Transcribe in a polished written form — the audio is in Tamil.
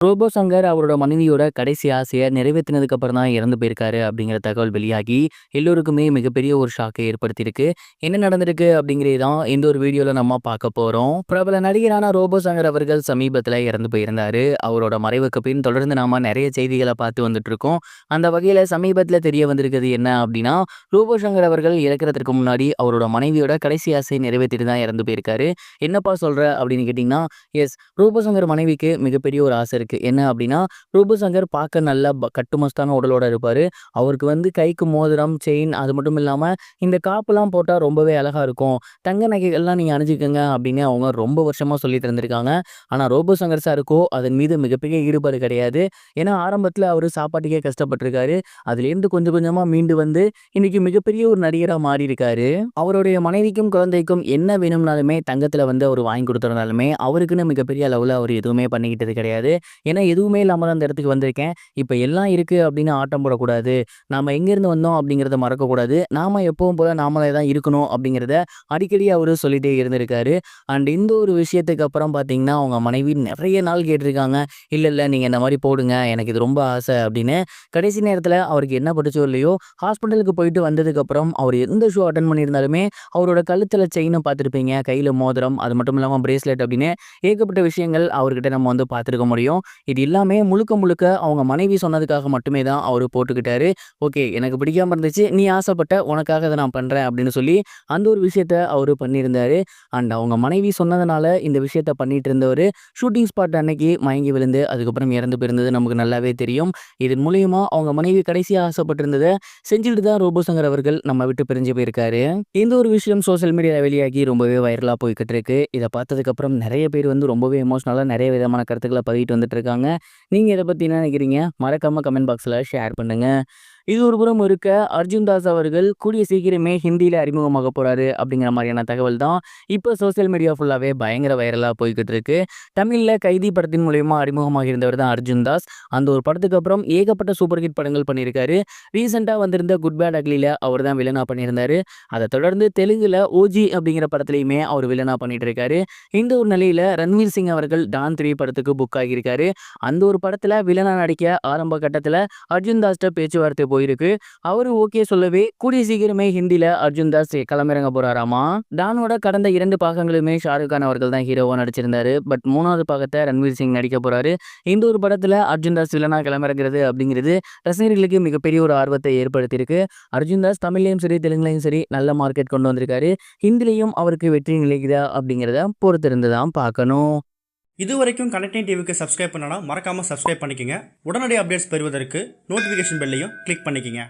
ரோபோ சங்கர் அவரோட மனைவியோட கடைசி ஆசைய நிறைவேத்தினதுக்கு அப்புறம் தான் இறந்து போயிருக்காரு அப்படிங்கிற தகவல் வெளியாகி எல்லோருக்குமே மிகப்பெரிய ஒரு ஷாக்கை ஏற்படுத்தியிருக்கு. என்ன நடந்திருக்கு அப்படிங்கிறது தான் இந்த ஒரு வீடியோல நம்ம பார்க்க போறோம். பிரபல நடிகரான ரோபோ சங்கர் அவர்கள் சமீபத்துல இறந்து போயிருந்தாரு. அவரோட மறைவுக்கு பின் தொடர்ந்து நாம நிறைய செய்திகளை பார்த்து வந்துட்டு இருக்கோம். அந்த வகையில சமீபத்துல தெரிய வந்திருக்கிறது என்ன அப்படின்னா, ரோபோ சங்கர் அவர்கள் இறக்கிறதுக்கு முன்னாடி அவரோட மனைவியோட கடைசி ஆசையை நிறைவேற்றிட்டு தான் இறந்து போயிருக்காரு. என்னப்பா சொல்ற அப்படின்னு கேட்டீங்கன்னா, எஸ், ரோபோ சங்கர் மனைவிக்கு மிகப்பெரிய ஒரு ஆசை இருக்கு. என்ன அப்படின்னா, ரூபு சங்கர் பார்க்க நல்லா கட்டுமஸ்தான உடலோட இருப்பாரு. அவருக்கு கைக்கு மோதிரம், செயின், அது மட்டும் இல்லாம இந்த காப்புலாம் போட்டா ரொம்பவே அழகா இருக்கும். தங்க நகைகள்லாம் நீங்க அணிஞ்சுக்கங்க அப்படின்னு அவங்க ரொம்ப வருஷமா சொல்லி தந்திருக்காங்க. ஆனா ரோபோ சங்கர் சாருக்கோ அதன் மீது மிகப்பெரிய ஈடுபாடு கிடையாது. ஏன்னா ஆரம்பத்துல அவரு சாப்பாட்டுக்கே கஷ்டப்பட்டிருக்காரு. அதுலேருந்து கொஞ்சம் கொஞ்சமா மீண்டு வந்து இன்னைக்கு மிகப்பெரிய ஒரு நடிகரா மாறி இருக்காரு. அவருடைய மனைவிக்கும் குழந்தைக்கும் என்ன வேணும்னாலுமே தங்கத்துல அவர் வாங்கி கொடுத்துருந்தாலுமே அவருக்குன்னு மிகப்பெரிய அளவுல அவர் எதுவுமே பண்ணிக்கிட்டது கிடையாது. ஏன்னா எதுவுமே இல்லாம தான் அந்த இடத்துக்கு வந்திருக்கேன். இப்ப எல்லாம் இருக்கு அப்படின்னு ஆட்டம் போடக்கூடாது. நாம எங்கேருந்து வந்தோம் அப்படிங்கிறத மறக்கக்கூடாது. நாம எப்பவும் போல நாமளே தான் இருக்கணும் அப்படிங்கிறத அடிக்கடி அவரு சொல்லிட்டே இருந்திருக்காரு. அண்ட் இந்த ஒரு விஷயத்துக்கு அப்புறம் பார்த்தீங்கன்னா, அவங்க மனைவி நிறைய நாள் கேட்டிருக்காங்க. இல்ல, இல்ல நீங்க இந்த மாரி போடுங்க. எனக்கு இது ரொம்ப ஆசை அப்படின்னு. கடைசி நேரத்துல அவருக்கு என்ன பட்டுச்சோ இல்லையோ, ஹாஸ்பிட்டலுக்கு போயிட்டு வந்ததுக்கப்புறம் அவர் எந்த ஷோ அட்டெண்ட் பண்ணியிருந்தாலுமே, அவரோட கழுத்துல செயின பார்த்துருப்பீங்க. கையில மோதிரம், அது மட்டும் இல்லாம பிரேஸ்லெட் அப்படின்னு ஏகப்பட்ட விஷயங்கள் அவர்கிட்ட நம்ம பார்த்துருக்க முடியும். இது எல்லாமே முழுக்க முழுக்க அவங்க மனைவி சொன்னதுக்காக மட்டுமே தான் அவரு போட்டுக்கிட்டாரு. ஓகே, எனக்கு பிடிக்காம இருந்துச்சு, நீ ஆசைப்பட்ட, உனக்காக இதை நான் பண்றேன் அப்படின்னு சொல்லி அந்த ஒரு விஷயத்த அவரு பண்ணியிருந்தாரு. அண்ட் அவங்க மனைவி சொன்னதுனால இந்த விஷயத்த பண்ணிட்டு இருந்தவர் ஷூட்டிங் ஸ்பாட் அன்னைக்கு மயங்கி விழுந்து அதுக்கப்புறம் இறந்து போயிருந்தது நமக்கு நல்லாவே தெரியும். இதன் மூலியமா அவங்க மனைவி கடைசியாக ஆசைப்பட்டிருந்ததை செஞ்சுட்டு தான் ரோபோ சங்கர் அவர்கள் நம்ம விட்டு பிரிஞ்சு போயிருக்காரு. இந்த ஒரு விஷயம் சோசியல் மீடியாவில் வெளியாகி ரொம்பவே வைரலா போய்கிட்டு இருக்கு. இதை பார்த்ததுக்கு அப்புறம் நிறைய பேர் ரொம்பவே எமோஷனலா நிறைய விதமான கருத்துக்களை பதிவிட்டு வந்துட்டு இருக்காங்க. நீங்க இதை பத்தி என்ன நினைக்கிறீங்க? மறக்காம கமெண்ட் பாக்ஸ்ல ஷேர் பண்ணுங்க. இது ஒரு புறம் இருக்க, அர்ஜுன் தாஸ் அவர்கள் கூடிய சீக்கிரமே ஹிந்தியில அறிமுகமாக போறாரு அப்படிங்கிற மாதிரியான தகவல் தான் இப்போ சோசியல் மீடியா ஃபுல்லாவே பயங்கர வைரலா போய்கிட்டு இருக்கு. தமிழ்ல கைதி படத்தின் மூலியமா அறிமுகமாக இருந்தவர் தான் அர்ஜுன் தாஸ். அந்த ஒரு படத்துக்கு அப்புறம் ஏகப்பட்ட சூப்பர் ஹிட் படங்கள் பண்ணியிருக்காரு. ரீசெண்டா வந்திருந்த குட் பேட் அக்லில அவர் தான் வில்லனா பண்ணியிருந்தாரு. அதை தொடர்ந்து தெலுங்குல ஓஜி அப்படிங்கிற படத்துலையுமே அவர் வில்லனா பண்ணிட்டு இருக்காரு. இந்த ஒரு நிலையில ரன்வீர் சிங் அவர்கள் டான் 3 படத்துக்கு புக் ஆகியிருக்காரு. அந்த ஒரு படத்துல வில்லனா நடிக்க ஆரம்ப கட்டத்துல அர்ஜுன் தாஸ்ட பேச்சுவார்த்தை போயிருக்கு. அவரு ஓகே சொல்லவே கூடிய சீக்கிரமே ஹிந்தில அர்ஜுன் தாஸ் களமிறங்க போறாராமா. டானோட கடந்த 2 பாகங்களுமே ஷாருக் கான் அவர்கள் தான் ஹீரோவா நடிச்சிருந்தாரு. பட் 3வது பாகத்தை ரன்வீர் சிங் நடிக்க போறாரு. இந்த ஒரு படத்துல அர்ஜுன் தாஸ் வில்லனா களமிறங்கிறது அப்படிங்கிறது ரசிகர்களுக்கு மிகப்பெரிய ஒரு ஆர்வத்தை ஏற்படுத்தியிருக்கு. அர்ஜுன் தாஸ் தமிழ்லையும் சரி தெலுங்குலையும் சரி நல்ல மார்க்கெட் கொண்டு வந்திருக்காரு. ஹிந்திலையும் அவருக்கு வெற்றி நிலைக்குதா அப்படிங்கிறத பொறுத்திருந்து தான் பார்க்கணும். இது வரைக்கும் கனெக்டிங் டிவிக்கு சப்ஸ்கிரைப் பண்ணனா மறக்காமல் சப்ஸ்கிரைப் பண்ணிக்கங்க. உடனடி அப்டேட்ஸ் பெறுவதற்கு நோட்டிஃபிகேஷன் பெல்லையும் கிளிக் பண்ணிக்கங்க.